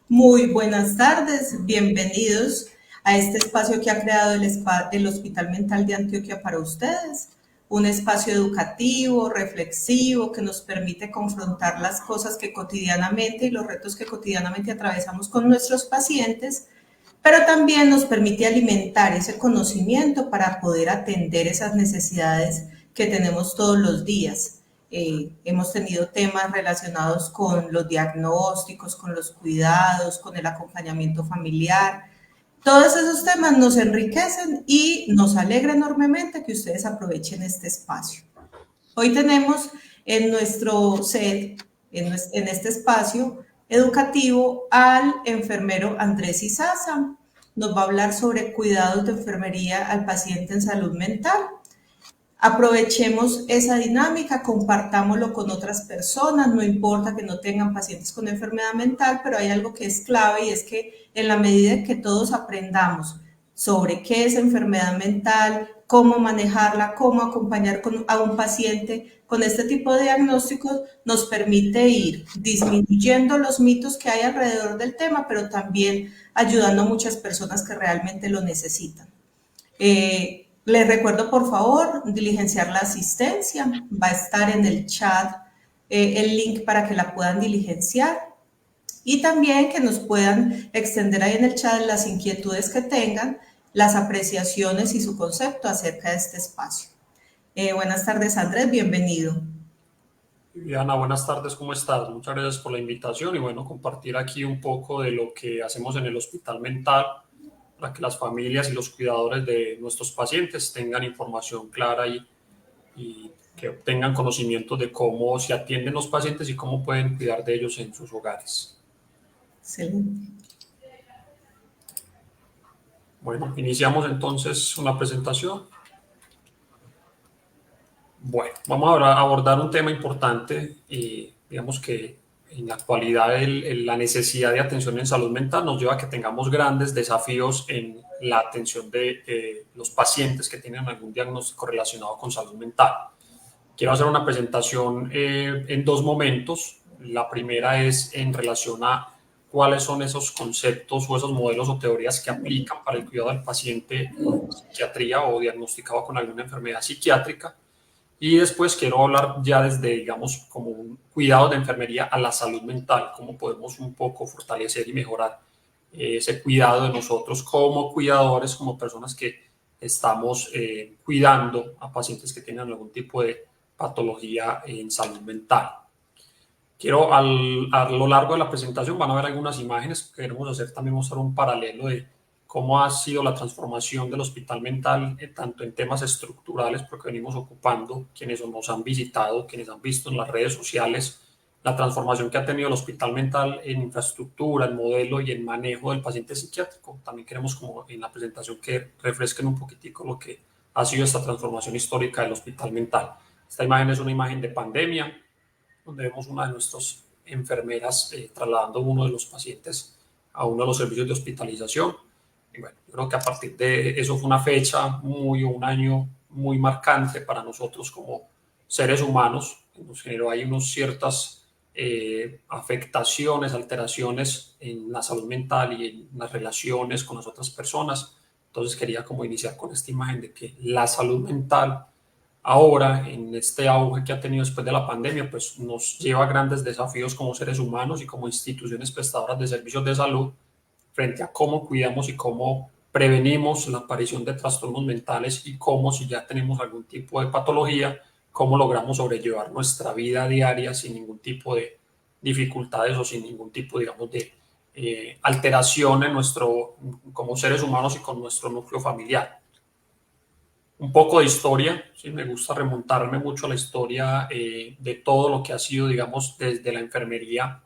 Muy buenas tardes, bienvenidos a este espacio que ha creado el Hospital Mental de Antioquia para ustedes. Un espacio educativo, reflexivo, que nos permite confrontar las cosas que cotidianamente y los retos que cotidianamente atravesamos con nuestros pacientes, pero también nos permite alimentar ese conocimiento para poder atender esas necesidades que tenemos todos los días. Hemos tenido temas relacionados con los diagnósticos, con los cuidados, con el acompañamiento familiar. Todos esos temas nos enriquecen y nos alegra enormemente que ustedes aprovechen este espacio. Hoy tenemos en nuestro set, en este espacio educativo, al enfermero Andrés Izaza. Nos va a hablar sobre cuidados de enfermería al paciente en salud mental. Aprovechemos esa dinámica, compartámoslo con otras personas, no importa que no tengan pacientes con enfermedad mental, pero hay algo que es clave y es que en la medida que todos aprendamos sobre qué es enfermedad mental, cómo manejarla, cómo acompañar a un paciente con este tipo de diagnósticos, nos permite ir disminuyendo los mitos que hay alrededor del tema, pero también ayudando a muchas personas que realmente lo necesitan. Les recuerdo, por favor, diligenciar la asistencia. Va a estar en el chat el link para que la puedan diligenciar y también que nos puedan extender ahí en el chat las inquietudes que tengan, las apreciaciones y su concepto acerca de este espacio. Buenas tardes, Andrés, bienvenido. Diana, buenas tardes, ¿cómo estás? Muchas gracias por la invitación y bueno, compartir aquí un poco de lo que hacemos en el hospital mental para que las familias y los cuidadores de nuestros pacientes tengan información clara y que obtengan conocimiento de cómo se atienden los pacientes y cómo pueden cuidar de ellos en sus hogares. Excelente. Bueno, iniciamos entonces una presentación. Bueno, vamos a abordar un tema importante y digamos que en la actualidad la necesidad de atención en salud mental nos lleva a que tengamos grandes desafíos en la atención de los pacientes que tienen algún diagnóstico relacionado con salud mental. Quiero hacer una presentación en dos momentos. La primera es en relación a cuáles son esos conceptos o esos modelos o teorías que aplican para el cuidado del paciente en psiquiatría o diagnosticado con alguna enfermedad psiquiátrica. Y después quiero hablar ya desde, digamos, como un cuidado de enfermería a la salud mental, cómo podemos un poco fortalecer y mejorar ese cuidado de nosotros como cuidadores, como personas que estamos cuidando a pacientes que tienen algún tipo de patología en salud mental. Quiero, a lo largo de la presentación van a ver algunas imágenes, queremos hacer también mostrar un paralelo de cómo ha sido la transformación del hospital mental, tanto en temas estructurales, porque venimos ocupando, quienes nos han visitado, quienes han visto en las redes sociales, la transformación que ha tenido el hospital mental en infraestructura, en modelo y en manejo del paciente psiquiátrico. También queremos, como en la presentación, que refresquen un poquitico lo que ha sido esta transformación histórica del hospital mental. Esta imagen es una imagen de pandemia, donde vemos una de nuestras enfermeras trasladando uno de los pacientes a uno de los servicios de hospitalización. Y bueno, yo creo que a partir de eso fue una fecha un año muy marcante para nosotros como seres humanos. Nos generó ahí unas ciertas afectaciones, alteraciones en la salud mental y en las relaciones con las otras personas. Entonces quería como iniciar con esta imagen de que la salud mental ahora, en este auge que ha tenido después de la pandemia, pues nos lleva a grandes desafíos como seres humanos y como instituciones prestadoras de servicios de salud frente a cómo cuidamos y cómo prevenimos la aparición de trastornos mentales y cómo, si ya tenemos algún tipo de patología, cómo logramos sobrellevar nuestra vida diaria sin ningún tipo de dificultades o sin ningún tipo, digamos, de alteración en como seres humanos y con nuestro núcleo familiar. Un poco de historia, ¿sí? Me gusta remontarme mucho a la historia de todo lo que ha sido, digamos, desde la enfermería,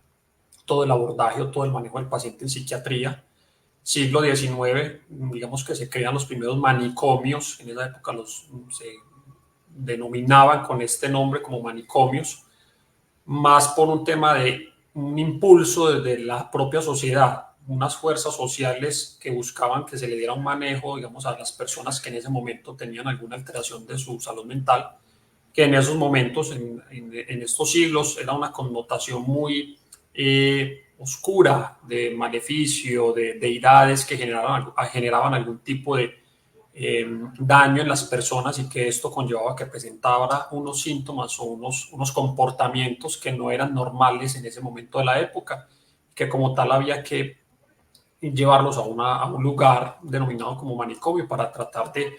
todo el abordaje o todo el manejo del paciente en psiquiatría. Siglo XIX, digamos que se crean los primeros manicomios, en esa época se denominaban con este nombre como manicomios, más por un tema de un impulso desde la propia sociedad, unas fuerzas sociales que buscaban que se le diera un manejo, digamos, a las personas que en ese momento tenían alguna alteración de su salud mental, que en esos momentos, en estos siglos, era una connotación muy oscura, de maleficio, de deidades que generaban algún tipo de daño en las personas, y que esto conllevaba que presentara unos síntomas o unos comportamientos que no eran normales en ese momento de la época, que como tal había que llevarlos a un lugar denominado como manicomio para tratar de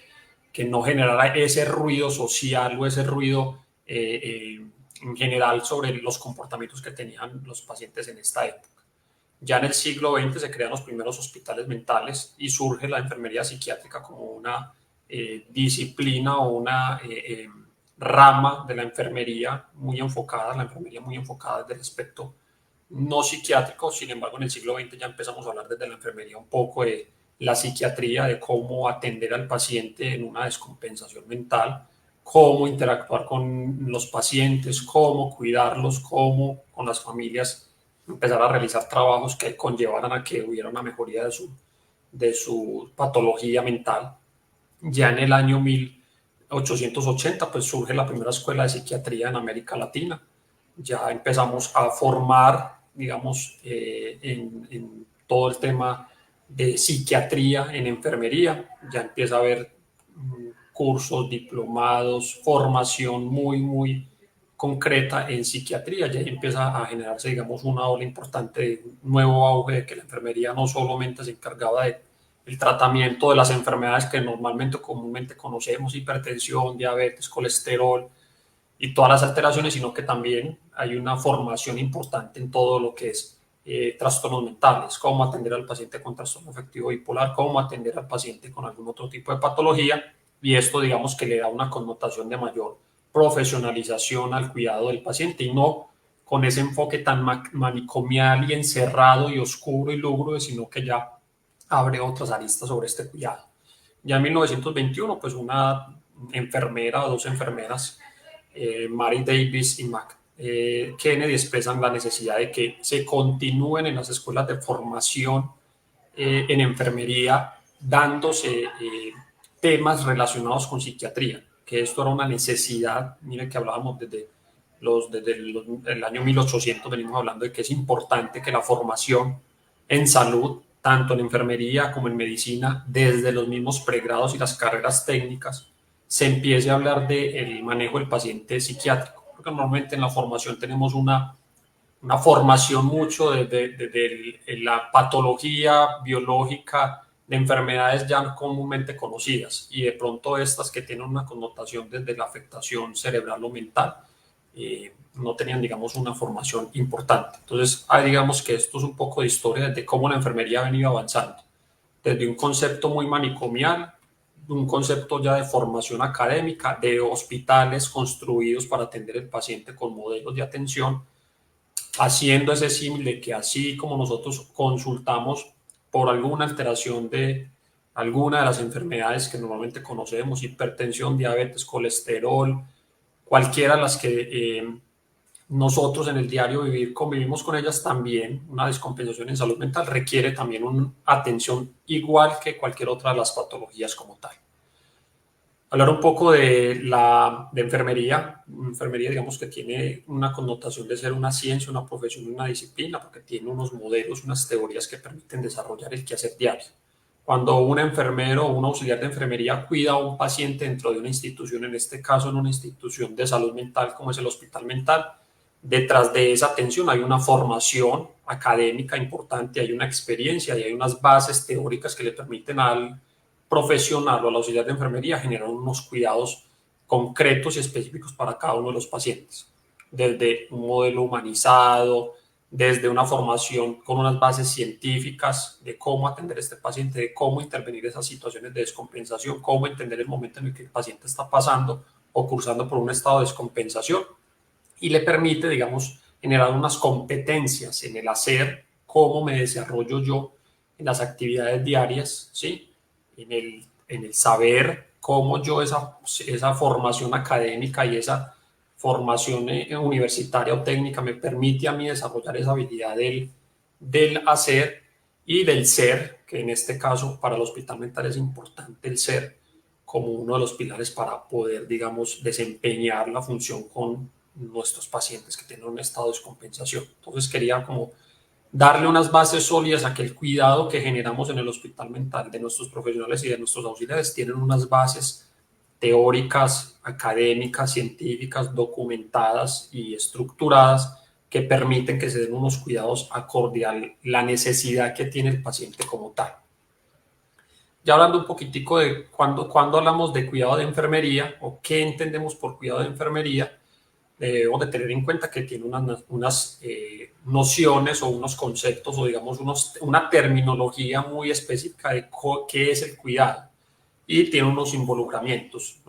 que no generara ese ruido social o ese ruido en general sobre los comportamientos que tenían los pacientes en esta época. Ya en el siglo XX se crean los primeros hospitales mentales y surge la enfermería psiquiátrica como una disciplina o una rama de la enfermería muy enfocada, desde el aspecto no psiquiátrico. Sin embargo, en el siglo XX ya empezamos a hablar desde la enfermería un poco de la psiquiatría, de cómo atender al paciente en una descompensación mental, cómo interactuar con los pacientes, cómo cuidarlos, cómo con las familias empezar a realizar trabajos que conllevaran a que hubiera una mejoría de su patología mental. Ya en el año 1880 pues surge la primera escuela de psiquiatría en América Latina. Ya empezamos a formar, digamos, en todo el tema de psiquiatría en enfermería. Ya empieza a haber cursos, diplomados, formación muy concreta en psiquiatría. Ya empieza a generarse, digamos, una ola importante de un nuevo auge de que la enfermería no solamente se encargaba de el tratamiento de las enfermedades que normalmente comúnmente conocemos, hipertensión, diabetes, colesterol y todas las alteraciones, sino que también hay una formación importante en todo lo que es trastornos mentales, cómo atender al paciente con trastorno afectivo bipolar, cómo atender al paciente con algún otro tipo de patología, y esto digamos que le da una connotación de mayor profesionalización al cuidado del paciente y no con ese enfoque tan manicomial y encerrado y oscuro y lúgubre, sino que ya abre otras aristas sobre este cuidado. Ya en 1921, pues una enfermera o dos enfermeras, Mary Davis y Mac Kennedy, expresan la necesidad de que se continúen en las escuelas de formación en enfermería dándose temas relacionados con psiquiatría, que esto era una necesidad. Miren que hablábamos desde el año 1800, venimos hablando de que es importante que la formación en salud, tanto en enfermería como en medicina, desde los mismos pregrados y las carreras técnicas, se empiece a hablar del manejo del paciente psiquiátrico, porque normalmente en la formación tenemos una formación mucho de la patología biológica de enfermedades ya comúnmente conocidas, y de pronto estas que tienen una connotación desde la afectación cerebral o mental no tenían, digamos, una formación importante. Entonces, digamos que esto es un poco de historia de cómo la enfermería ha venido avanzando, desde un concepto muy manicomial, un concepto ya de formación académica, de hospitales construidos para atender al paciente con modelos de atención, haciendo ese símil de que así como nosotros consultamos por alguna alteración de alguna de las enfermedades que normalmente conocemos, hipertensión, diabetes, colesterol, cualquiera de las que nosotros en el diario vivir convivimos con ellas, también una descompensación en salud mental requiere también una atención igual que cualquier otra de las patologías como tal. Hablar un poco de enfermería. Enfermería, digamos que tiene una connotación de ser una ciencia, una profesión, una disciplina, porque tiene unos modelos, unas teorías que permiten desarrollar el quehacer diario. Cuando un enfermero o un auxiliar de enfermería cuida a un paciente dentro de una institución, en este caso en una institución de salud mental como es el hospital mental, detrás de esa atención hay una formación académica importante, hay una experiencia y hay unas bases teóricas que le permiten al profesional o al auxiliar de enfermería generar unos cuidados concretos y específicos para cada uno de los pacientes, desde un modelo humanizado, desde una formación con unas bases científicas de cómo atender a este paciente, de cómo intervenir esas situaciones de descompensación, cómo entender el momento en el que el paciente está pasando o cursando por un estado de descompensación, y le permite, digamos, generar unas competencias en el hacer, cómo me desarrollo yo en las actividades diarias, ¿sí? En el saber cómo yo esa formación académica y esa formación universitaria o técnica me permite a mí desarrollar esa habilidad del hacer y del ser, que en este caso para el hospital mental es importante el ser como uno de los pilares para poder, digamos, desempeñar la función con nuestros pacientes que tienen un estado de descompensación. Entonces quería como darle unas bases sólidas a que el cuidado que generamos en el hospital mental de nuestros profesionales y de nuestros auxiliares tienen unas bases teóricas, académicas, científicas, documentadas y estructuradas que permiten que se den unos cuidados acorde a la necesidad que tiene el paciente como tal. Ya hablando un poquitico de cuando hablamos de cuidado de enfermería o qué entendemos por cuidado de enfermería, debemos de tener en cuenta que tiene unas nociones o unos conceptos o digamos una terminología muy específica de qué es el cuidado y tiene unos involucramientos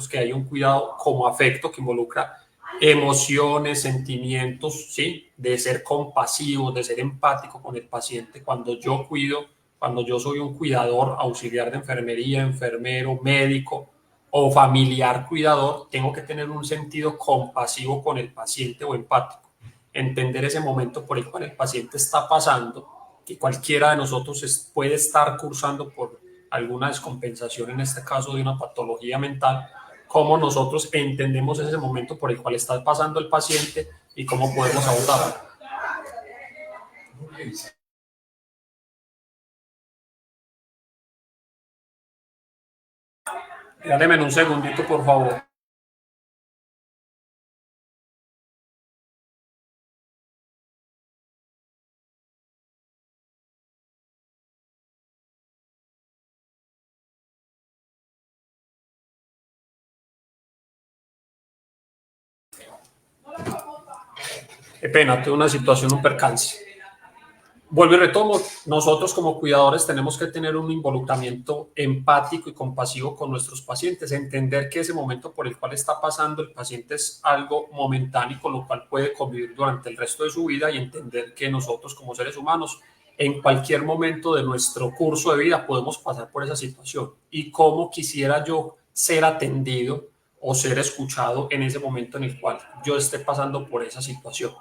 que hay un cuidado como afecto que involucra emociones, sentimientos, ¿sí? De ser compasivo, de ser empático con el paciente cuando yo cuido, cuando yo soy un cuidador, auxiliar de enfermería, enfermero, médico o familiar cuidador, tengo que tener un sentido compasivo con el paciente o empático, entender ese momento por el cual el paciente está pasando, que cualquiera de nosotros puede estar cursando por alguna descompensación, en este caso de una patología mental, cómo nosotros entendemos ese momento por el cual está pasando el paciente y cómo podemos abordarlo. Dame un segundito, por favor. Qué pena, tuve una situación, un percance. Vuelvo y retomo, nosotros como cuidadores tenemos que tener un involucramiento empático y compasivo con nuestros pacientes, entender que ese momento por el cual está pasando el paciente es algo momentáneo con lo cual puede convivir durante el resto de su vida y entender que nosotros como seres humanos en cualquier momento de nuestro curso de vida podemos pasar por esa situación y cómo quisiera yo ser atendido o ser escuchado en ese momento en el cual yo esté pasando por esa situación.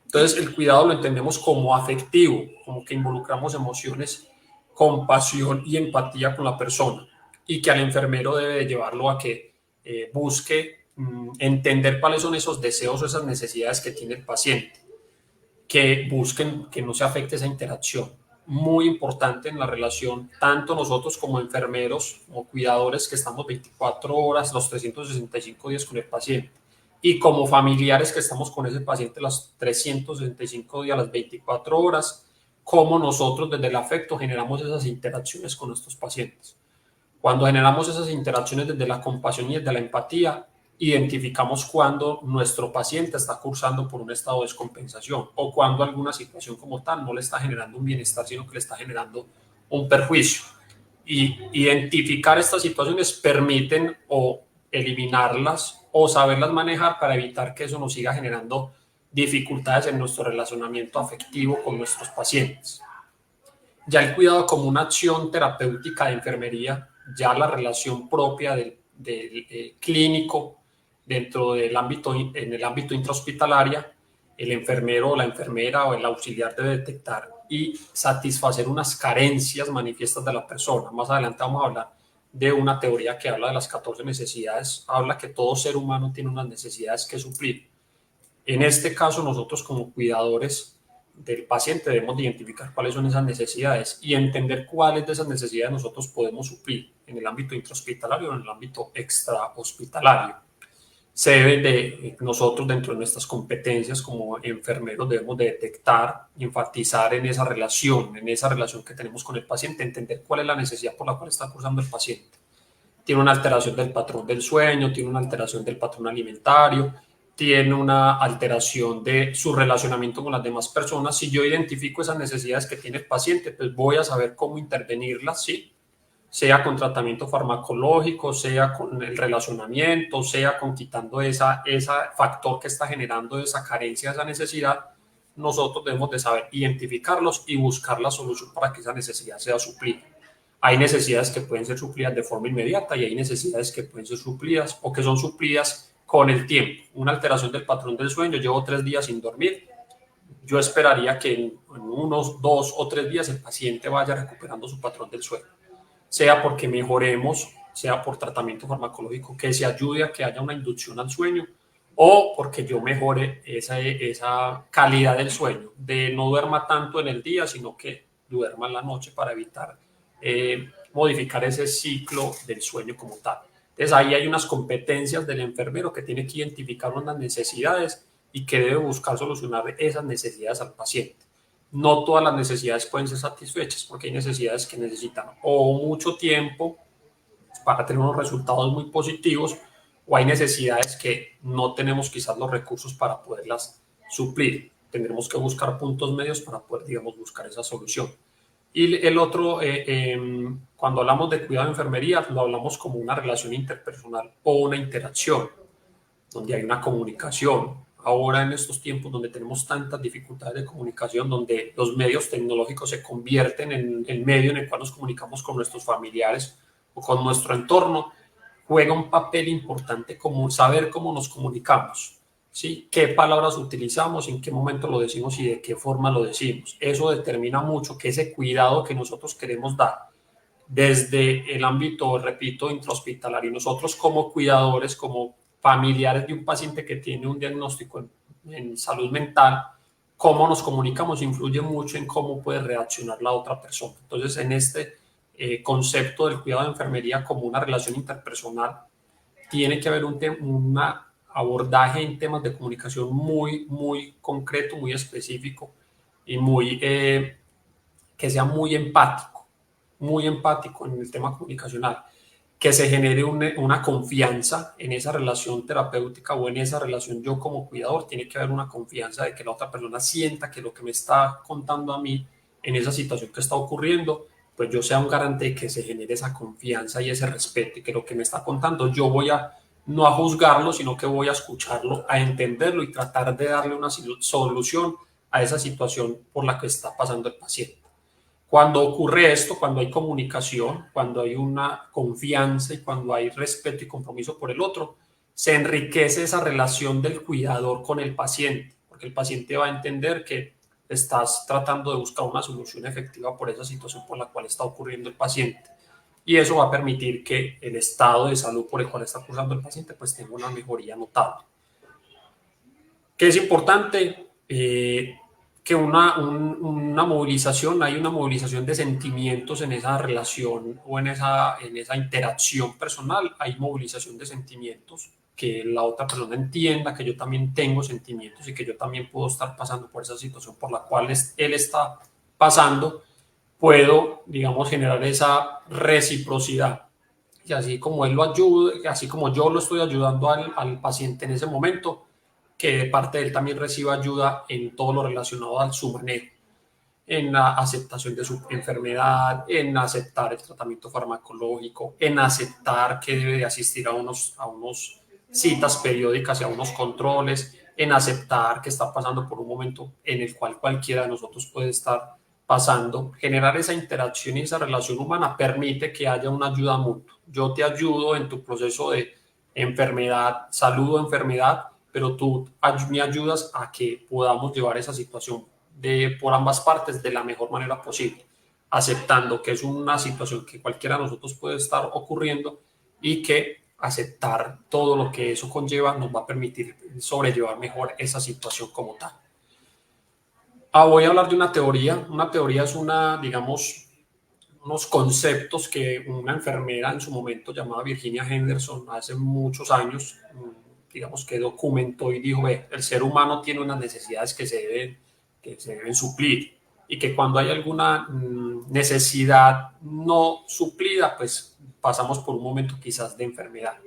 Entonces, el cuidado lo entendemos como afectivo, como que involucramos emociones, compasión y empatía con la persona y que al enfermero debe de llevarlo a que busque entender cuáles son esos deseos o esas necesidades que tiene el paciente, que busquen que no se afecte esa interacción. Muy importante en la relación, tanto nosotros como enfermeros, como cuidadores que estamos 24 horas, los 365 días con el paciente, y como familiares que estamos con ese paciente los 365 días, las 24 horas, cómo nosotros desde el afecto generamos esas interacciones con nuestros pacientes. Cuando generamos esas interacciones desde la compasión y desde la empatía, identificamos cuando nuestro paciente está cursando por un estado de descompensación o cuando alguna situación como tal no le está generando un bienestar, sino que le está generando un perjuicio. Y identificar estas situaciones permiten o eliminarlas o saberlas manejar para evitar que eso nos siga generando dificultades en nuestro relacionamiento afectivo con nuestros pacientes. Ya el cuidado como una acción terapéutica de enfermería, ya la relación propia del clínico dentro del ámbito, en el ámbito intrahospitalario, el enfermero o la enfermera o el auxiliar debe detectar y satisfacer unas carencias manifiestas de la persona. Más adelante vamos a hablar de una teoría que habla de las 14 necesidades, habla que todo ser humano tiene unas necesidades que suplir. En este caso, nosotros como cuidadores del paciente debemos de identificar cuáles son esas necesidades y entender cuáles de esas necesidades nosotros podemos suplir en el ámbito intrahospitalario o en el ámbito extrahospitalario. Se debe de, nosotros dentro de nuestras competencias como enfermeros debemos de detectar, enfatizar en esa relación que tenemos con el paciente, entender cuál es la necesidad por la cual está cursando el paciente. Tiene una alteración del patrón del sueño, tiene una alteración del patrón alimentario, tiene una alteración de su relacionamiento con las demás personas. Si yo identifico esas necesidades que tiene el paciente, pues voy a saber cómo intervenirlas, ¿sí? Sea con tratamiento farmacológico, sea con el relacionamiento, sea con quitando ese factor que está generando esa carencia, esa necesidad. Nosotros debemos de saber identificarlos y buscar la solución para que esa necesidad sea suplida. Hay necesidades que pueden ser suplidas de forma inmediata y hay necesidades que pueden ser suplidas o que son suplidas con el tiempo. Una alteración del patrón del sueño, llevo 3 días sin dormir. Yo esperaría que en unos 2 o 3 días el paciente vaya recuperando su patrón del sueño, sea porque mejoremos, sea por tratamiento farmacológico que se ayude a que haya una inducción al sueño o porque yo mejore esa calidad del sueño, de no duerma tanto en el día, sino que duerma en la noche para evitar modificar ese ciclo del sueño como tal. Entonces ahí hay unas competencias del enfermero que tiene que identificar unas necesidades y que debe buscar solucionar esas necesidades al paciente. No todas las necesidades pueden ser satisfechas porque hay necesidades que necesitan o mucho tiempo para tener unos resultados muy positivos, o hay necesidades que no tenemos quizás los recursos para poderlas suplir. Tendremos que buscar puntos medios para poder, digamos, buscar esa solución. Y el otro, cuando hablamos de cuidado de enfermería, lo hablamos como una relación interpersonal o una interacción, donde hay una comunicación. Ahora en estos tiempos donde tenemos tantas dificultades de comunicación, donde los medios tecnológicos se convierten en el medio en el cual nos comunicamos con nuestros familiares o con nuestro entorno, juega un papel importante como saber cómo nos comunicamos, ¿sí? Qué palabras utilizamos, en qué momento lo decimos y de qué forma lo decimos. Eso determina mucho que ese cuidado que nosotros queremos dar desde el ámbito, repito, intrahospitalario, nosotros como cuidadores, como familiares de un paciente que tiene un diagnóstico en salud mental, cómo nos comunicamos influye mucho en cómo puede reaccionar la otra persona. Entonces, en este concepto del cuidado de enfermería como una relación interpersonal, tiene que haber un abordaje en temas de comunicación muy concreto, muy específico y que sea muy empático en el tema comunicacional, que se genere una confianza en esa relación terapéutica o en esa relación yo como cuidador. Tiene que haber una confianza de que la otra persona sienta que lo que me está contando a mí en esa situación que está ocurriendo, pues yo sea un garante de que se genere esa confianza y ese respeto, y que lo que me está contando yo voy a no a juzgarlo, sino que voy a escucharlo, a entenderlo y tratar de darle una solución a esa situación por la que está pasando el paciente. Cuando ocurre esto, cuando hay comunicación, cuando hay una confianza y cuando hay respeto y compromiso por el otro, se enriquece esa relación del cuidador con el paciente, porque el paciente va a entender que estás tratando de buscar una solución efectiva por esa situación por la cual está ocurriendo el paciente. Y eso va a permitir que el estado de salud por el cual está cursando el paciente pues tenga una mejoría notable. ¿Qué es importante? Que una movilización, hay una movilización de sentimientos en esa relación o en esa interacción personal, hay movilización de sentimientos, que la otra persona entienda que yo también tengo sentimientos y que yo también puedo estar pasando por esa situación por la cual él está pasando, puedo, digamos, generar esa reciprocidad. Y así como él lo ayuda, así como yo lo estoy ayudando al paciente en ese momento, que de parte de él también reciba ayuda en todo lo relacionado a su manejo, en la aceptación de su enfermedad, en aceptar el tratamiento farmacológico, en aceptar que debe de asistir a unos citas periódicas y a unos controles, en aceptar que está pasando por un momento en el cual cualquiera de nosotros puede estar pasando. Generar esa interacción y esa relación humana permite que haya una ayuda mutua. Yo te ayudo en tu proceso de enfermedad, salud o enfermedad, pero tú me ayudas a que podamos llevar esa situación por ambas partes de la mejor manera posible, aceptando que es una situación que cualquiera de nosotros puede estar ocurriendo y que aceptar todo lo que eso conlleva nos va a permitir sobrellevar mejor esa situación como tal. Voy a hablar de una teoría. Una teoría es digamos, unos conceptos que una enfermera en su momento llamada Virginia Henderson hace muchos años, digamos, que documentó y dijo, el ser humano tiene unas necesidades que se deben suplir, y que cuando hay alguna necesidad no suplida, pues pasamos por un momento quizás de enfermedad.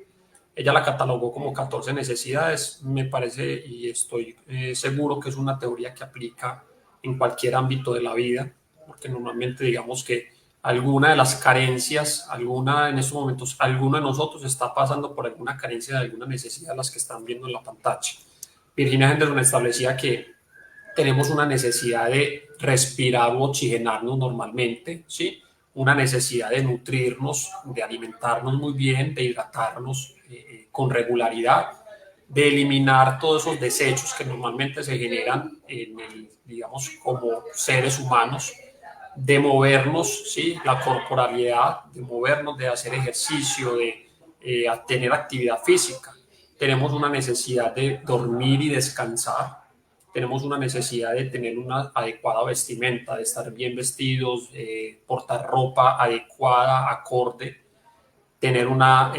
Ella la catalogó como 14 necesidades, me parece, y estoy seguro que es una teoría que aplica en cualquier ámbito de la vida, porque normalmente digamos que alguna de las carencias, en estos momentos, alguno de nosotros está pasando por alguna carencia de alguna necesidad de las que están viendo en la pantalla. Virginia Henderson establecía que tenemos una necesidad de respirar o oxigenarnos normalmente, ¿sí? Una necesidad de nutrirnos, de alimentarnos muy bien, de hidratarnos con regularidad, de eliminar todos esos desechos que normalmente se generan digamos, como seres humanos, de movernos, ¿sí? La corporalidad, de movernos, de hacer ejercicio, de tener actividad física. tenemos una necesidad de dormir y descansar, tenemos una necesidad de tener una adecuada vestimenta, de estar bien vestidos, portar ropa adecuada, acorde, tener una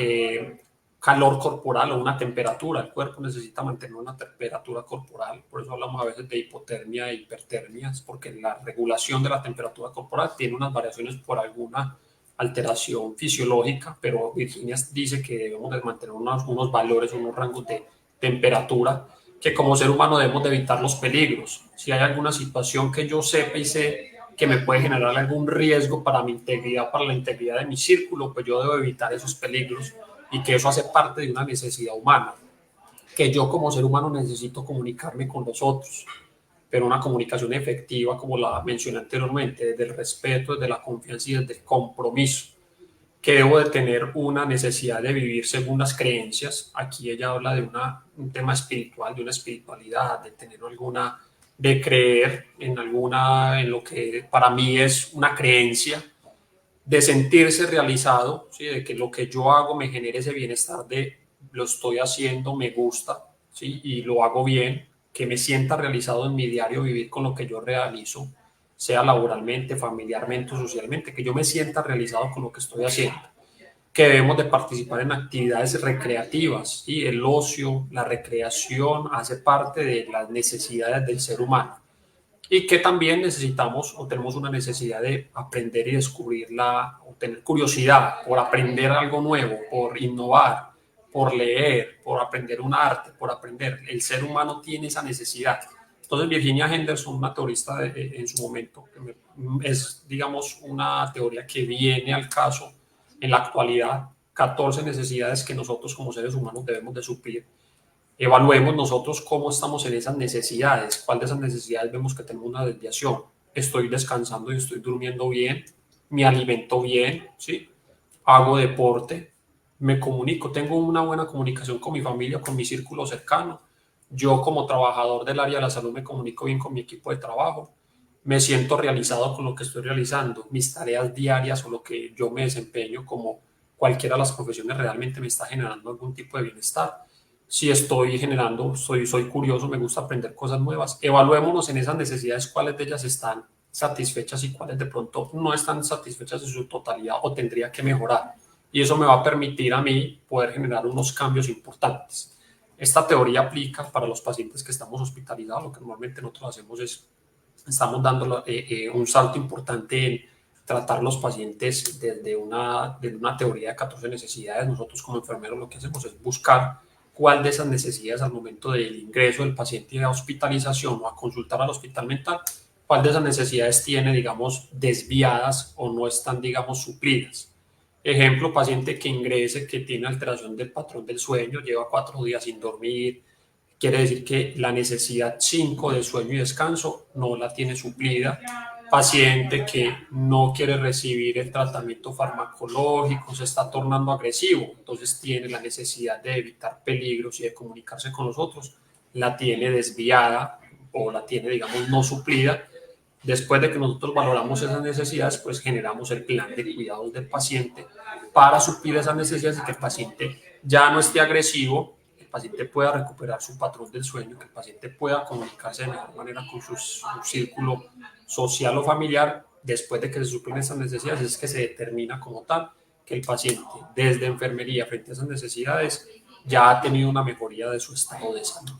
calor corporal o una temperatura. El cuerpo necesita mantener una temperatura corporal, por eso hablamos a veces de hipotermia e hipertermia, es porque la regulación de la temperatura corporal tiene unas variaciones por alguna alteración fisiológica, pero Virginia dice que debemos de mantener unos valores, unos rangos de temperatura, que como ser humano debemos de evitar los peligros. Si hay alguna situación que yo sepa y sé que me puede generar algún riesgo para mi integridad, para la integridad de mi círculo, pues yo debo evitar esos peligros, y que eso hace parte de una necesidad humana, que yo como ser humano necesito comunicarme con los otros, pero una comunicación efectiva, como la mencioné anteriormente, desde el respeto, desde la confianza y desde el compromiso, que debo de tener una necesidad de vivir según las creencias. Aquí ella habla de un tema espiritual, de una espiritualidad, de tener alguna, de creer en alguna, en lo que para mí es una creencia, de sentirse realizado, ¿sí? De que lo que yo hago me genere ese bienestar de lo estoy haciendo, me gusta, ¿sí? Y lo hago bien, que me sienta realizado en mi diario vivir con lo que yo realizo, sea laboralmente, familiarmente o socialmente, que yo me sienta realizado con lo que estoy haciendo, que debemos de participar en actividades recreativas, ¿sí? El ocio, la recreación hace parte de las necesidades del ser humano, y que también necesitamos o tenemos una necesidad de aprender y descubrirla, o tener curiosidad por aprender algo nuevo, por innovar, por leer, por aprender un arte, por aprender. El ser humano tiene esa necesidad. Entonces Virginia Henderson, una teorista en su momento, es, digamos, una teoría que viene al caso en la actualidad, 14 necesidades que nosotros como seres humanos debemos de suplir. Evaluemos nosotros cómo estamos en esas necesidades, cuál de esas necesidades vemos que tenemos una desviación. Estoy descansando y estoy durmiendo bien, me alimento bien, ¿sí? Hago deporte, me comunico, tengo una buena comunicación con mi familia, con mi círculo cercano. Yo como trabajador del área de la salud me comunico bien con mi equipo de trabajo, me siento realizado con lo que estoy realizando, mis tareas diarias o lo que yo me desempeño como cualquiera de las profesiones realmente me está generando algún tipo de bienestar. Si estoy generando, soy curioso, me gusta aprender cosas nuevas. Evaluémonos en esas necesidades, cuáles de ellas están satisfechas y cuáles de pronto no están satisfechas en su totalidad o tendría que mejorar. Y eso me va a permitir a mí poder generar unos cambios importantes. Esta teoría aplica para los pacientes que estamos hospitalizados. Lo que normalmente nosotros hacemos es, estamos dando un salto importante en tratar los pacientes desde una teoría de 14 necesidades. Nosotros como enfermeros lo que hacemos es buscar cuál de esas necesidades al momento del ingreso del paciente a hospitalización o a consultar al hospital mental, cuál de esas necesidades tiene, digamos, desviadas o no están, digamos, suplidas. Ejemplo, paciente que ingrese, que tiene alteración del patrón del sueño, lleva 4 días sin dormir, quiere decir que la necesidad 5 de sueño y descanso no la tiene suplida. Paciente que no quiere recibir el tratamiento farmacológico, se está tornando agresivo, entonces tiene la necesidad de evitar peligros y de comunicarse con los otros, la tiene desviada o la tiene, digamos, no suplida. Después de que nosotros valoramos esas necesidades, pues generamos el plan de cuidados del paciente para suplir esas necesidades y que el paciente ya no esté agresivo, que el paciente pueda recuperar su patrón del sueño, que el paciente pueda comunicarse de mejor manera con su círculo social o familiar. Después de que se suplen esas necesidades, es que se determina como tal que el paciente desde enfermería frente a esas necesidades ya ha tenido una mejoría de su estado de salud.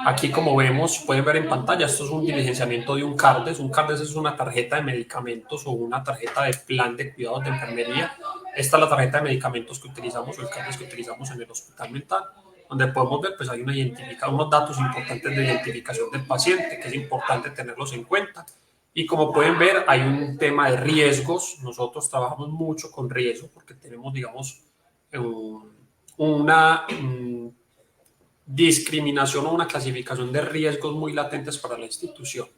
Aquí, como vemos, pueden ver en pantalla, esto es un diligenciamiento de un CARDES. Un CARDES es una tarjeta de medicamentos o una tarjeta de plan de cuidados de enfermería. Esta es la tarjeta de medicamentos que utilizamos o el CARDES que utilizamos en el hospital mental, donde podemos ver, pues hay unos datos importantes de identificación del paciente, que es importante tenerlos en cuenta. Y como pueden ver, hay un tema de riesgos. Nosotros trabajamos mucho con riesgo porque tenemos, digamos, una discriminación o una clasificación de riesgos muy latentes para la institución.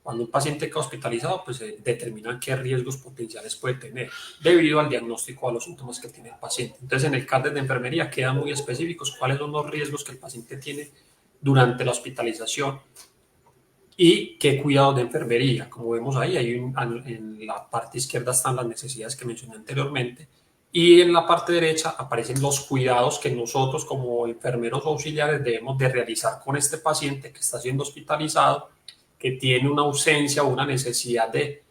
Cuando un paciente queda hospitalizado, pues se determinan qué riesgos potenciales puede tener debido al diagnóstico o a los síntomas que tiene el paciente. Entonces, en el CARDES de enfermería quedan muy específicos cuáles son los riesgos que el paciente tiene durante la hospitalización y qué cuidados de enfermería. Como vemos ahí, en la parte izquierda están las necesidades que mencioné anteriormente Y en la parte derecha aparecen los cuidados que nosotros como enfermeros auxiliares debemos de realizar con este paciente que está siendo hospitalizado, que tiene una ausencia o una necesidad de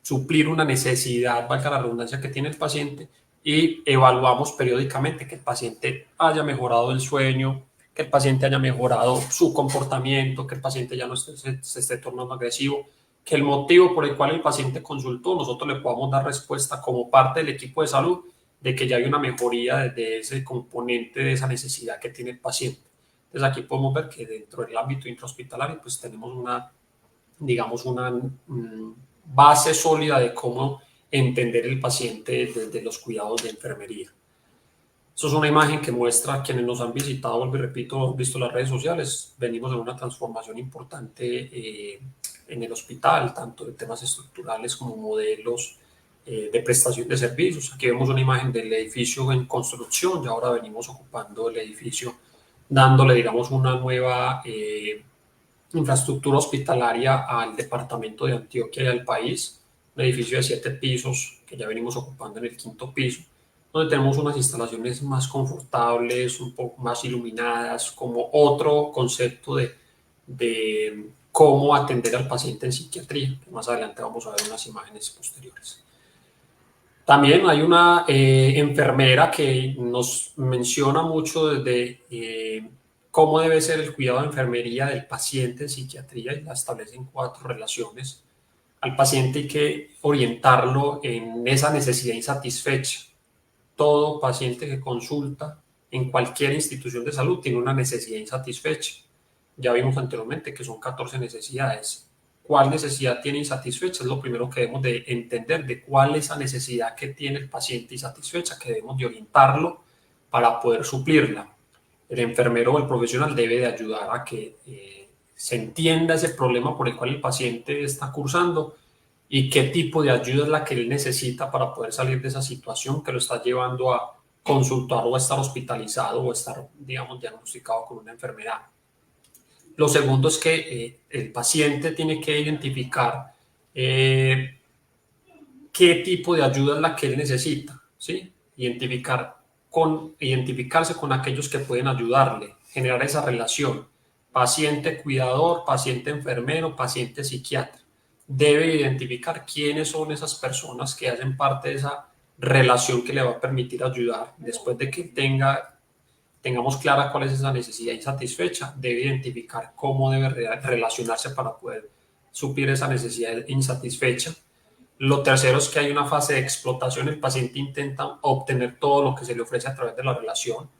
suplir una necesidad, valga la redundancia, que tiene el paciente, y evaluamos periódicamente que el paciente haya mejorado el sueño, que el paciente haya mejorado su comportamiento, que el paciente ya no se esté tornando agresivo, que el motivo por el cual el paciente consultó, nosotros le podamos dar respuesta como parte del equipo de salud de que ya hay una mejoría de ese componente, de esa necesidad que tiene el paciente. Entonces aquí podemos ver que dentro del ámbito intrahospitalario pues tenemos una, digamos, una base sólida de cómo entender el paciente desde los cuidados de enfermería. Esto es una imagen que muestra a quienes nos han visitado, vuelvo y repito, han visto las redes sociales. Venimos en una transformación importante en el hospital, tanto de temas estructurales como modelos de prestación de servicios. Aquí vemos una imagen del edificio en construcción y ahora venimos ocupando el edificio, dándole, digamos, una nueva infraestructura hospitalaria al departamento de Antioquia y al país. Un edificio de 7 pisos que ya venimos ocupando en el 5.º piso, donde tenemos unas instalaciones más confortables, un poco más iluminadas, como otro concepto de cómo atender al paciente en psiquiatría. Más adelante vamos a ver unas imágenes posteriores. También hay una enfermera que nos menciona mucho desde cómo debe ser el cuidado de enfermería del paciente en psiquiatría y la establecen 4 relaciones. Al paciente hay que orientarlo en esa necesidad insatisfecha. Todo paciente que consulta en cualquier institución de salud tiene una necesidad insatisfecha. Ya vimos anteriormente que son 14 necesidades. ¿Cuál necesidad tiene insatisfecha? Es lo primero que debemos de entender, de cuál es esa necesidad que tiene el paciente insatisfecha, que debemos de orientarlo para poder suplirla. El enfermero o el profesional debe de ayudar a que se entienda ese problema por el cual el paciente está cursando y qué tipo de ayuda es la que él necesita para poder salir de esa situación que lo está llevando a consultar o a estar hospitalizado o estar, digamos, diagnosticado con una enfermedad. Lo segundo es que el paciente tiene que identificar qué tipo de ayuda es la que él necesita, ¿sí? Identificarse con aquellos que pueden ayudarle, generar esa relación paciente-cuidador, paciente-enfermero, paciente-psiquiatra. Debe identificar quiénes son esas personas que hacen parte de esa relación que le va a permitir ayudar. Después de que tengamos clara cuál es esa necesidad insatisfecha, debe identificar cómo debe relacionarse para poder suplir esa necesidad insatisfecha. Lo tercero es que hay una fase de explotación. El paciente intenta obtener todo lo que se le ofrece a través de la relación.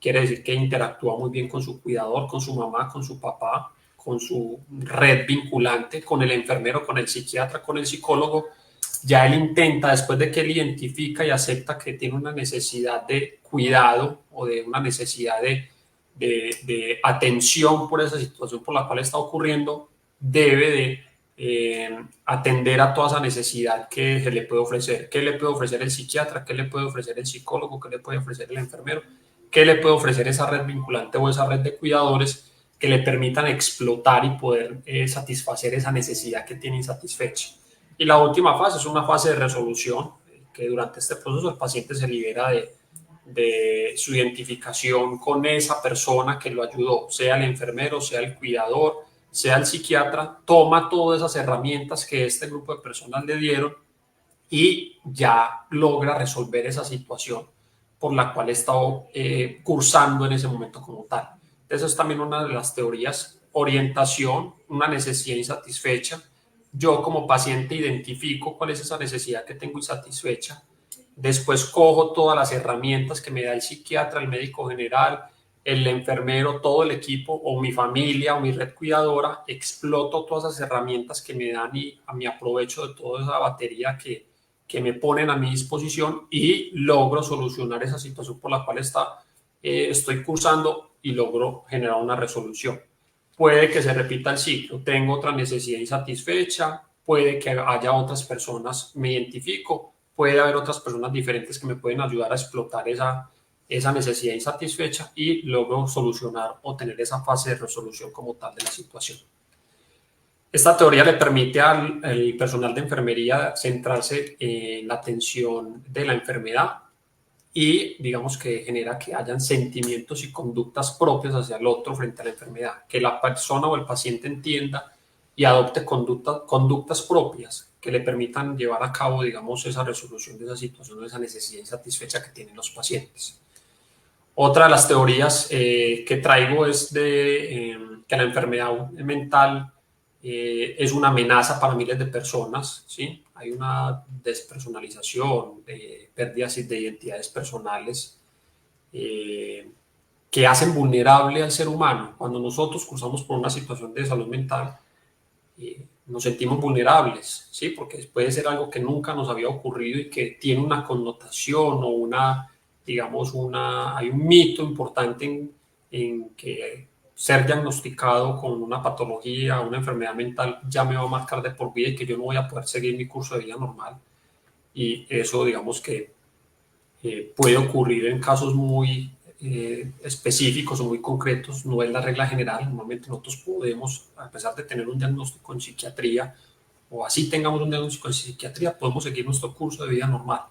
Quiere decir que interactúa muy bien con su cuidador, con su mamá, con su papá, con su red vinculante, con el enfermero, con el psiquiatra, con el psicólogo. Ya él intenta, después de que él identifica y acepta que tiene una necesidad de cuidado o de una necesidad de atención por esa situación por la cual está ocurriendo, debe de atender a toda esa necesidad que se le puede ofrecer. ¿Qué le puede ofrecer el psiquiatra? ¿Qué le puede ofrecer el psicólogo? ¿Qué le puede ofrecer el enfermero? ¿Qué le puede ofrecer esa red vinculante o esa red de cuidadores que le permitan explotar y poder satisfacer esa necesidad que tiene insatisfecha? Y la última fase es una fase de resolución, que durante este proceso el paciente se libera de su identificación con esa persona que lo ayudó, sea el enfermero, sea el cuidador, sea el psiquiatra, toma todas esas herramientas que este grupo de personas le dieron y ya logra resolver esa situación por la cual estaba cursando en ese momento como tal. Esa es también una de las teorías, orientación, una necesidad insatisfecha. Yo como paciente identifico cuál es esa necesidad que tengo insatisfecha. Después cojo todas las herramientas que me da el psiquiatra, el médico general, el enfermero, todo el equipo o mi familia o mi red cuidadora, exploto todas esas herramientas que me dan y a mi aprovecho de toda esa batería que me ponen a mi disposición y logro solucionar esa situación por la cual estoy cursando y logro generar una resolución. Puede que se repita el ciclo, tengo otra necesidad insatisfecha, puede que haya otras personas, me identifico, puede haber otras personas diferentes que me pueden ayudar a explotar esa necesidad insatisfecha y logro solucionar o tener esa fase de resolución como tal de la situación. Esta teoría le permite al personal de enfermería centrarse en la atención de la enfermedad y digamos que genera que hayan sentimientos y conductas propias hacia el otro frente a la enfermedad, que la persona o el paciente entienda y adopte conductas propias que le permitan llevar a cabo, digamos, esa resolución de esa situación, de esa necesidad insatisfecha que tienen los pacientes. Otra de las teorías que traigo es que la enfermedad mental es una amenaza para miles de personas, ¿sí? Hay una despersonalización, pérdidas de identidades personales eh, que hacen vulnerable al ser humano. Cuando nosotros cruzamos por una situación de salud mental, nos sentimos vulnerables, ¿sí? Porque puede ser algo que nunca nos había ocurrido y que tiene una connotación o una, digamos, hay un mito importante en que ser diagnosticado con una patología, una enfermedad mental ya me va a marcar de por vida y que yo no voy a poder seguir mi curso de vida normal. Y eso, digamos que puede ocurrir en casos muy específicos o muy concretos, no es la regla general. Normalmente nosotros podemos, a pesar de tener un diagnóstico en psiquiatría, o así tengamos un diagnóstico en psiquiatría, podemos seguir nuestro curso de vida normal.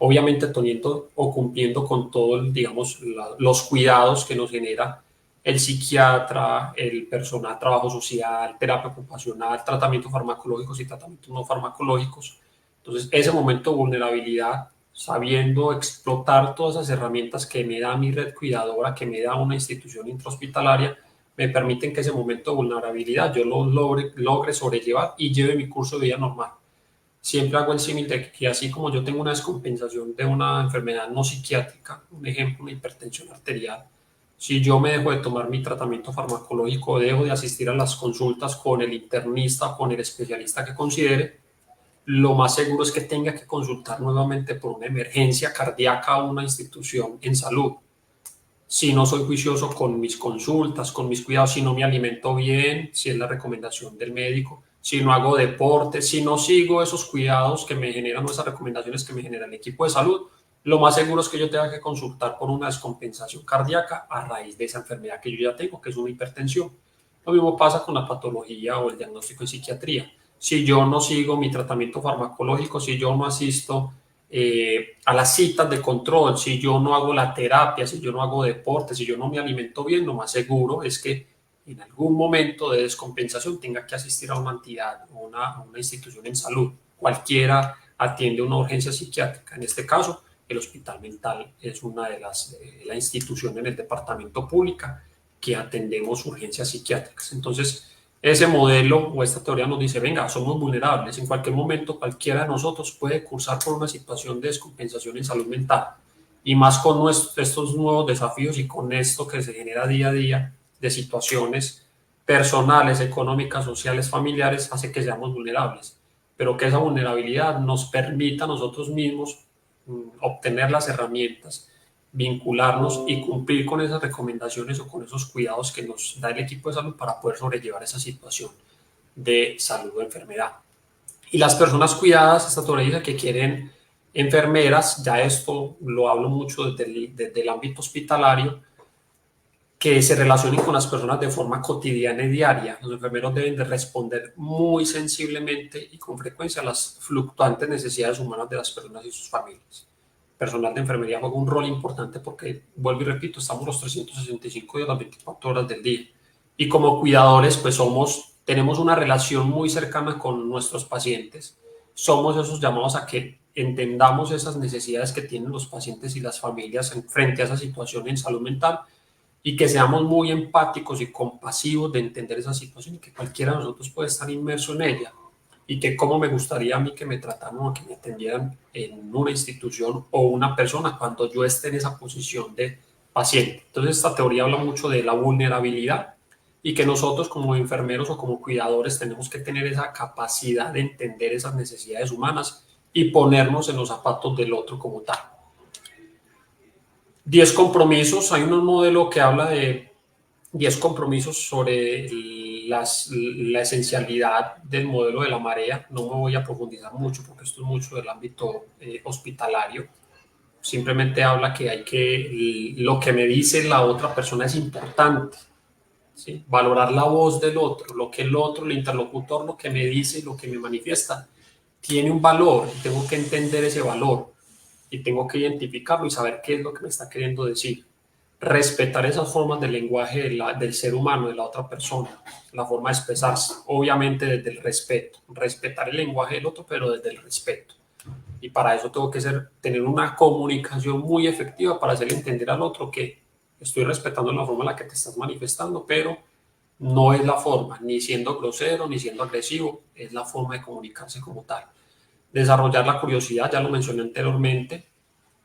Obviamente teniendo o cumpliendo con todos, digamos, los cuidados que nos genera el psiquiatra, el personal, trabajo social, terapia ocupacional, tratamientos farmacológicos y tratamientos no farmacológicos. Entonces, ese momento de vulnerabilidad, sabiendo explotar todas esas herramientas que me da mi red cuidadora, que me da una institución intrahospitalaria, me permiten que ese momento de vulnerabilidad yo lo logre sobrellevar y lleve mi curso de vida normal. Siempre hago el símil de que así como yo tengo una descompensación de una enfermedad no psiquiátrica, un ejemplo, una hipertensión arterial, si yo me dejo de tomar mi tratamiento farmacológico, dejo de asistir a las consultas con el internista o con el especialista que considere, lo más seguro es que tenga que consultar nuevamente por una emergencia cardíaca a una institución en salud. Si no soy juicioso con mis consultas, con mis cuidados, si no me alimento bien, si es la recomendación del médico, si no hago deporte, si no sigo esos cuidados que me generan, esas recomendaciones que me genera el equipo de salud, lo más seguro es que yo tenga que consultar por una descompensación cardíaca a raíz de esa enfermedad que yo ya tengo, que es una hipertensión. Lo mismo pasa con la patología o el diagnóstico en psiquiatría. Si yo no sigo mi tratamiento farmacológico, si yo no asisto a las citas de control, si yo no hago la terapia, si yo no hago deporte, si yo no me alimento bien, lo más seguro es que en algún momento de descompensación tenga que asistir a una entidad o una institución en salud. Cualquiera atiende una urgencia psiquiátrica. En este caso, el hospital mental es una de la institución en el departamento pública que atendemos urgencias psiquiátricas. Entonces, ese modelo o esta teoría nos dice, venga, somos vulnerables, en cualquier momento cualquiera de nosotros puede cursar por una situación de descompensación en salud mental. Y más con estos nuevos desafíos y con esto que se genera día a día de situaciones personales, económicas, sociales, familiares, hace que seamos vulnerables. Pero que esa vulnerabilidad nos permita a nosotros mismos obtener las herramientas, vincularnos y cumplir con esas recomendaciones o con esos cuidados que nos da el equipo de salud para poder sobrellevar esa situación de salud o enfermedad. Y las personas cuidadas, esta teoría dice que quieren enfermeras, ya esto lo hablo mucho desde el ámbito hospitalario, que se relacionen con las personas de forma cotidiana y diaria. Los enfermeros deben de responder muy sensiblemente y con frecuencia a las fluctuantes necesidades humanas de las personas y sus familias. El personal de enfermería juega un rol importante porque, vuelvo y repito, estamos los 365 días, las 24 horas del día. Y como cuidadores, pues tenemos una relación muy cercana con nuestros pacientes. Somos esos llamados a que entendamos esas necesidades que tienen los pacientes y las familias frente a esa situación en salud mental y que seamos muy empáticos y compasivos de entender esa situación y que cualquiera de nosotros puede estar inmerso en ella y que cómo me gustaría a mí que me trataran o que me atendieran en una institución o una persona cuando yo esté en esa posición de paciente. Entonces esta teoría habla mucho de la vulnerabilidad y que nosotros como enfermeros o como cuidadores tenemos que tener esa capacidad de entender esas necesidades humanas y ponernos en los zapatos del otro como tal. 10 compromisos, hay un modelo que habla de 10 compromisos sobre la esencialidad del modelo de la marea. No me voy a profundizar mucho porque esto es mucho del ámbito hospitalario. Simplemente habla que lo que me dice la otra persona es importante. ¿sí? Valorar la voz del otro, lo que el otro, el interlocutor, lo que me dice, lo que me manifiesta, tiene un valor, y tengo que entender ese valor y tengo que identificarlo y saber qué es lo que me está queriendo decir. Respetar esas formas del lenguaje del ser humano, de la otra persona, la forma de expresarse, obviamente desde el respeto, respetar el lenguaje del otro, pero desde el respeto. Y para eso tengo que tener una comunicación muy efectiva para hacerle entender al otro que estoy respetando la forma en la que te estás manifestando, pero no es la forma, ni siendo grosero, ni siendo agresivo, es la forma de comunicarse como tal. Desarrollar la curiosidad, ya lo mencioné anteriormente,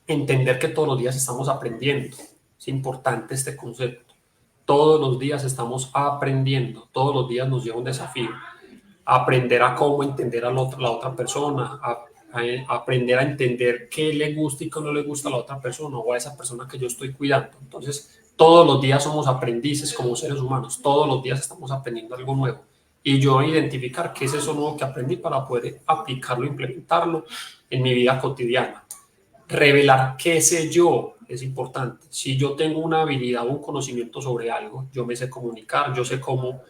entender que todos los días estamos aprendiendo. Es importante este concepto. Todos los días estamos aprendiendo, todos los días nos lleva un desafío. Aprender a cómo entender a la otra persona, a aprender a entender qué le gusta y qué no le gusta a la otra persona o a esa persona que yo estoy cuidando. Entonces, todos los días somos aprendices como seres humanos, todos los días estamos aprendiendo algo nuevo. Y yo identificar qué es eso nuevo que aprendí para poder aplicarlo, implementarlo en mi vida cotidiana. Revelar qué sé yo es importante. Si yo tengo una habilidad o un conocimiento sobre algo, yo me sé comunicar, yo sé cómo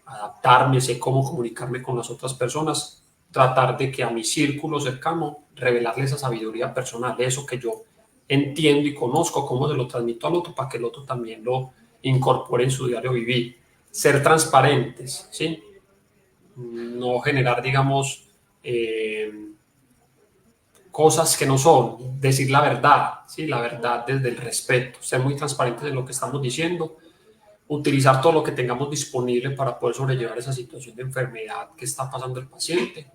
adaptarme, sé cómo comunicarme con las otras personas, tratar de que a mi círculo cercano revelarle esa sabiduría personal, eso que yo entiendo y conozco, cómo se lo transmito al otro para que el otro también lo incorpore en su diario vivir. Ser transparentes, ¿sí? No generar, digamos, cosas que no son, decir la verdad, ¿sí? La verdad desde el respeto, ser muy transparentes en lo que estamos diciendo, utilizar todo lo que tengamos disponible para poder sobrellevar esa situación de enfermedad que está pasando el paciente.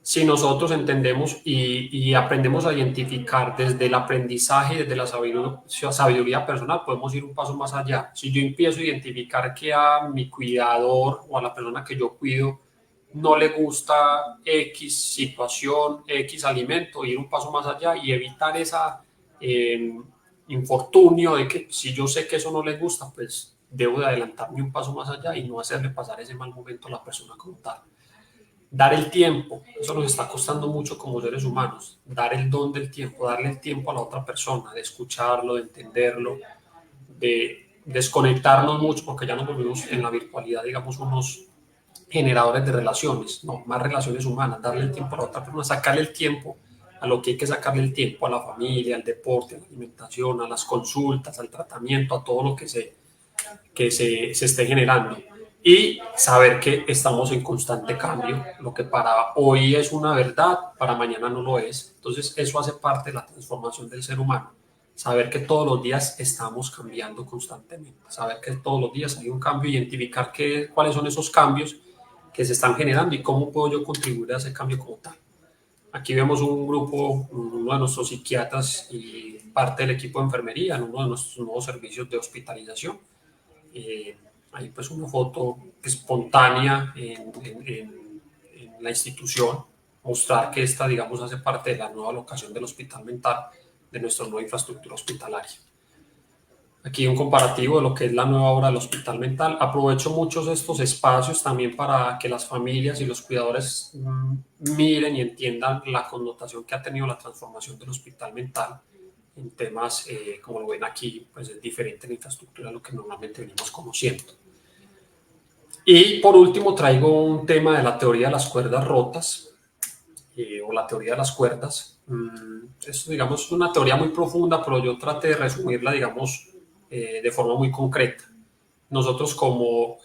Si nosotros entendemos y aprendemos a identificar desde el aprendizaje, desde la sabiduría personal, podemos ir un paso más allá. Si yo empiezo a identificar que a mi cuidador o a la persona que yo cuido no le gusta X situación, X alimento, ir un paso más allá y evitar esa infortunio de que si yo sé que eso no le gusta, pues debo de adelantarme un paso más allá y no hacerle pasar ese mal momento a la persona como tal. Dar el tiempo, eso nos está costando mucho como seres humanos, dar el don del tiempo, darle el tiempo a la otra persona, de escucharlo, de entenderlo, de desconectarnos mucho, porque ya nos volvimos en la virtualidad, digamos, unos generadores de relaciones, no, más relaciones humanas, darle el tiempo a la otra persona, sacarle el tiempo a lo que hay que sacarle el tiempo, a la familia, al deporte, a la alimentación, a las consultas, al tratamiento, a todo lo que se esté generando. Y saber que estamos en constante cambio, lo que para hoy es una verdad, para mañana no lo es. Entonces eso hace parte de la transformación del ser humano. Saber que todos los días estamos cambiando constantemente, saber que todos los días hay un cambio, identificar cuáles son esos cambios que se están generando y cómo puedo yo contribuir a ese cambio como tal. Aquí vemos un grupo, uno de nuestros psiquiatras y parte del equipo de enfermería en uno de nuestros nuevos servicios de hospitalización. Eh, Hay pues una foto espontánea en la institución, mostrar que esta, digamos, hace parte de la nueva locación del hospital mental, de nuestra nueva infraestructura hospitalaria. Aquí un comparativo de lo que es la nueva obra del hospital mental. Aprovecho muchos de estos espacios también para que las familias y los cuidadores miren y entiendan la connotación que ha tenido la transformación del hospital mental en temas, como lo ven aquí, pues es diferente en infraestructura a lo que normalmente venimos conociendo. Y por último traigo un tema de la teoría de las cuerdas rotas, o la teoría de las cuerdas. Esto, digamos, es una teoría muy profunda, pero yo traté de resumirla, digamos, de forma muy concreta. Nosotros como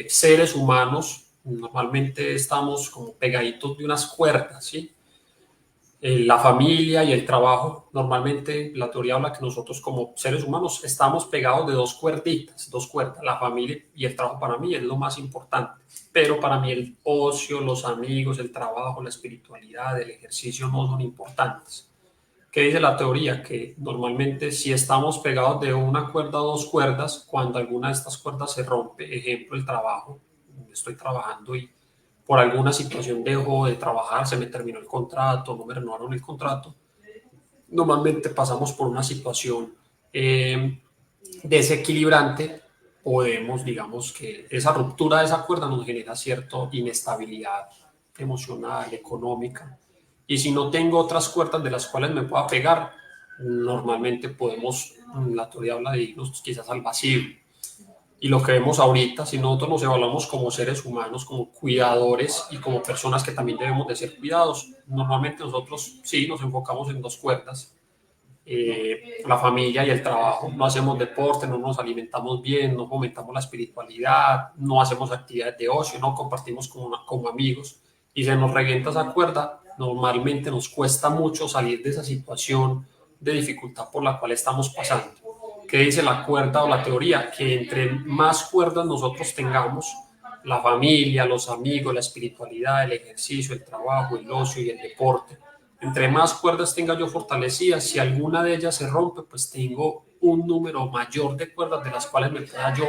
seres humanos normalmente estamos como pegaditos de unas cuerdas, ¿sí? La familia y el trabajo, normalmente la teoría habla que nosotros como seres humanos estamos pegados de dos cuerditas, dos cuerdas, la familia y el trabajo para mí es lo más importante, pero para mí el ocio, los amigos, el trabajo, la espiritualidad, el ejercicio no son importantes. ¿Qué dice la teoría? Que normalmente si estamos pegados de una cuerda o dos cuerdas, cuando alguna de estas cuerdas se rompe, ejemplo el trabajo, estoy trabajando y por alguna situación dejo de trabajar, se me terminó el contrato, no me renovaron el contrato, normalmente pasamos por una situación desequilibrante, podemos, digamos que esa ruptura de esa cuerda nos genera cierta inestabilidad emocional, económica, y si no tengo otras cuerdas de las cuales me pueda pegar, normalmente podemos, la teoría habla de irnos quizás al vacío, y lo que vemos ahorita, si nosotros nos evaluamos como seres humanos, como cuidadores y como personas que también debemos de ser cuidados, normalmente nosotros sí nos enfocamos en dos cuerdas, la familia y el trabajo. No hacemos deporte, no nos alimentamos bien, no fomentamos la espiritualidad, no hacemos actividades de ocio, no compartimos como amigos y se nos revienta esa cuerda. Normalmente nos cuesta mucho salir de esa situación de dificultad por la cual estamos pasando. ¿Qué dice la cuerda o la teoría? Que entre más cuerdas nosotros tengamos, la familia, los amigos, la espiritualidad, el ejercicio, el trabajo, el ocio y el deporte, entre más cuerdas tenga yo fortalecidas, si alguna de ellas se rompe, pues tengo un número mayor de cuerdas de las cuales me pueda yo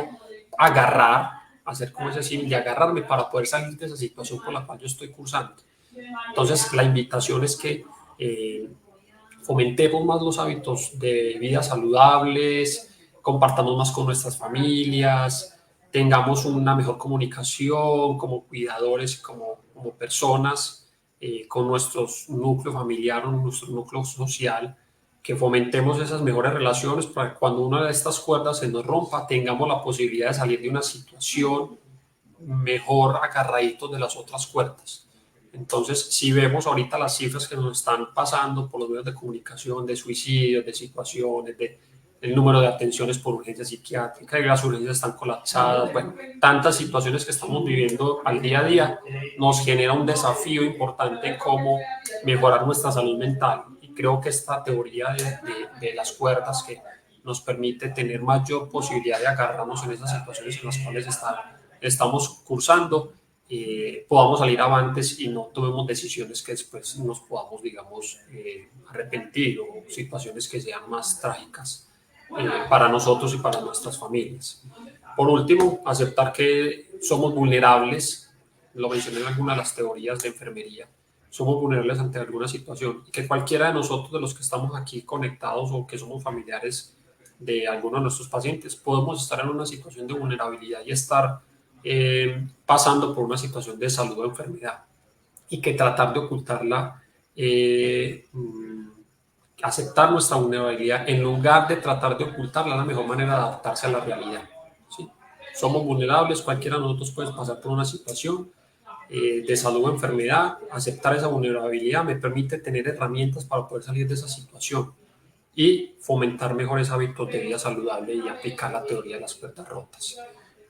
agarrar, hacer como ese símil de agarrarme para poder salir de esa situación por la cual yo estoy cursando. Entonces, la invitación es que fomentemos más los hábitos de vida saludables, compartamos más con nuestras familias, tengamos una mejor comunicación como cuidadores, como personas, con nuestros núcleo familiar o nuestro núcleo social, que fomentemos esas mejores relaciones para que cuando una de estas cuerdas se nos rompa, tengamos la posibilidad de salir de una situación mejor agarraditos de las otras cuerdas. Entonces, si vemos ahorita las cifras que nos están pasando por los medios de comunicación, de suicidios, de situaciones, el número de atenciones por urgencia psiquiátrica, y las urgencias están colapsadas, bueno, tantas situaciones que estamos viviendo al día a día, nos genera un desafío importante en cómo mejorar nuestra salud mental. Y creo que esta teoría de las cuerdas que nos permite tener mayor posibilidad de agarrarnos en esas situaciones en las cuales estamos cursando, podamos salir avantes y no tomemos decisiones que después nos podamos, digamos, arrepentir, o situaciones que sean más trágicas para nosotros y para nuestras familias. Por último, aceptar que somos vulnerables, lo mencioné en alguna de las teorías de enfermería, somos vulnerables ante alguna situación y que cualquiera de nosotros, de los que estamos aquí conectados o que somos familiares de alguno de nuestros pacientes, podemos estar en una situación de vulnerabilidad y estar pasando por una situación de salud o enfermedad, y que tratar de ocultarla, aceptar nuestra vulnerabilidad en lugar de tratar de ocultarla, es la mejor manera de adaptarse a la realidad, ¿sí? Somos vulnerables, cualquiera de nosotros puede pasar por una situación de salud o enfermedad. Aceptar esa vulnerabilidad me permite tener herramientas para poder salir de esa situación y fomentar mejores hábitos de vida saludable y aplicar la teoría de las cuerdas rotas.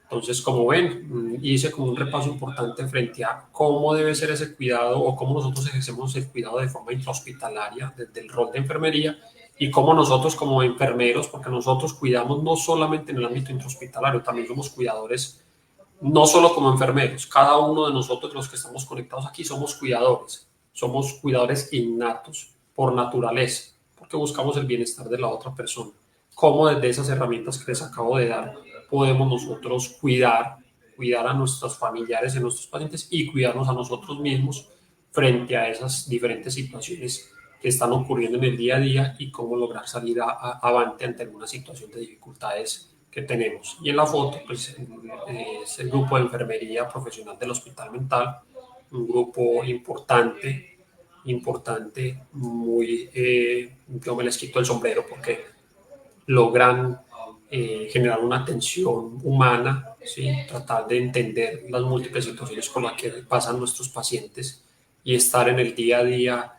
Entonces, como ven, hice como un repaso importante frente a cómo debe ser ese cuidado o cómo nosotros ejercemos el cuidado de forma intrahospitalaria desde el rol de enfermería, y cómo nosotros como enfermeros, porque nosotros cuidamos no solamente en el ámbito intrahospitalario, también somos cuidadores, no solo como enfermeros, cada uno de nosotros los que estamos conectados aquí somos cuidadores innatos por naturaleza, porque buscamos el bienestar de la otra persona. Cómo desde esas herramientas que les acabo de dar podemos nosotros cuidar a nuestros familiares, a nuestros pacientes, y cuidarnos a nosotros mismos frente a esas diferentes situaciones que están ocurriendo en el día a día, y cómo lograr salir avante ante alguna situación de dificultades que tenemos. Y en la foto, pues, es el grupo de enfermería profesional del Hospital Mental, un grupo importante, muy, yo me les quito el sombrero porque logran generar una atención humana, ¿sí? Tratar de entender las múltiples situaciones por las que pasan nuestros pacientes y estar en el día a día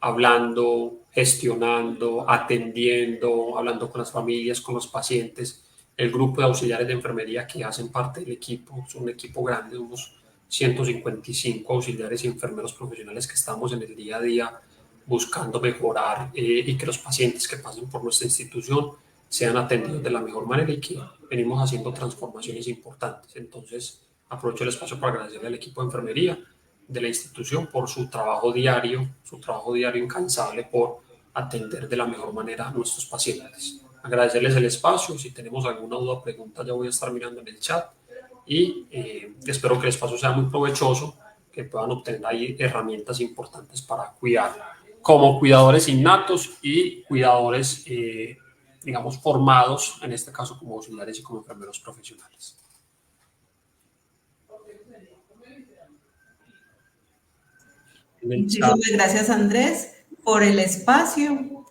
hablando, gestionando, atendiendo, hablando con las familias, con los pacientes. El grupo de auxiliares de enfermería que hacen parte del equipo, es un equipo grande, unos 155 auxiliares y enfermeros profesionales que estamos en el día a día buscando mejorar, y que los pacientes que pasen por nuestra institución sean atendidos de la mejor manera, y que venimos haciendo transformaciones importantes. Entonces, aprovecho el espacio para agradecerle al equipo de enfermería de la institución por su trabajo diario incansable por atender de la mejor manera a nuestros pacientes. Agradecerles el espacio. Si tenemos alguna duda o pregunta, ya voy a estar mirando en el chat, y espero que el espacio sea muy provechoso, que puedan obtener ahí herramientas importantes para cuidar como cuidadores innatos y cuidadores, digamos, formados, en este caso como auxiliares y como enfermeros profesionales. Muchísimas gracias, Andrés, por el espacio.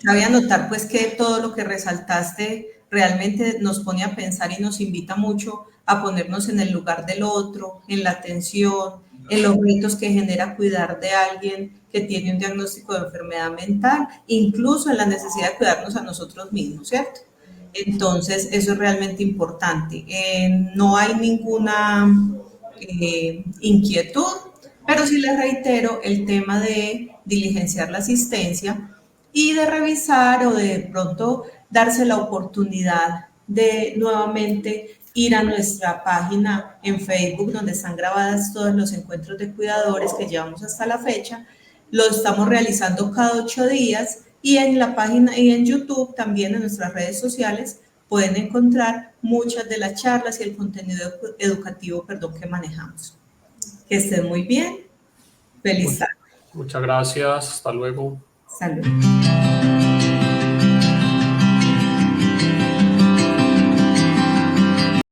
Cabe anotar pues que todo lo que resaltaste realmente nos pone a pensar y nos invita mucho a ponernos en el lugar del otro, en la atención, en los retos que genera cuidar de alguien que tiene un diagnóstico de enfermedad mental, incluso en la necesidad de cuidarnos a nosotros mismos, ¿cierto? Entonces, eso es realmente importante. No hay ninguna inquietud, pero sí les reitero el tema de diligenciar la asistencia y de revisar o de pronto darse la oportunidad de nuevamente ir a nuestra página en Facebook donde están grabadas todos los encuentros de cuidadores que llevamos hasta la fecha. Lo estamos realizando cada 8 días y en la página y en YouTube también en nuestras redes sociales pueden encontrar muchas de las charlas y el contenido educativo, que manejamos. Que estén muy bien. Feliz tarde. Muchas gracias. Hasta luego. Salud.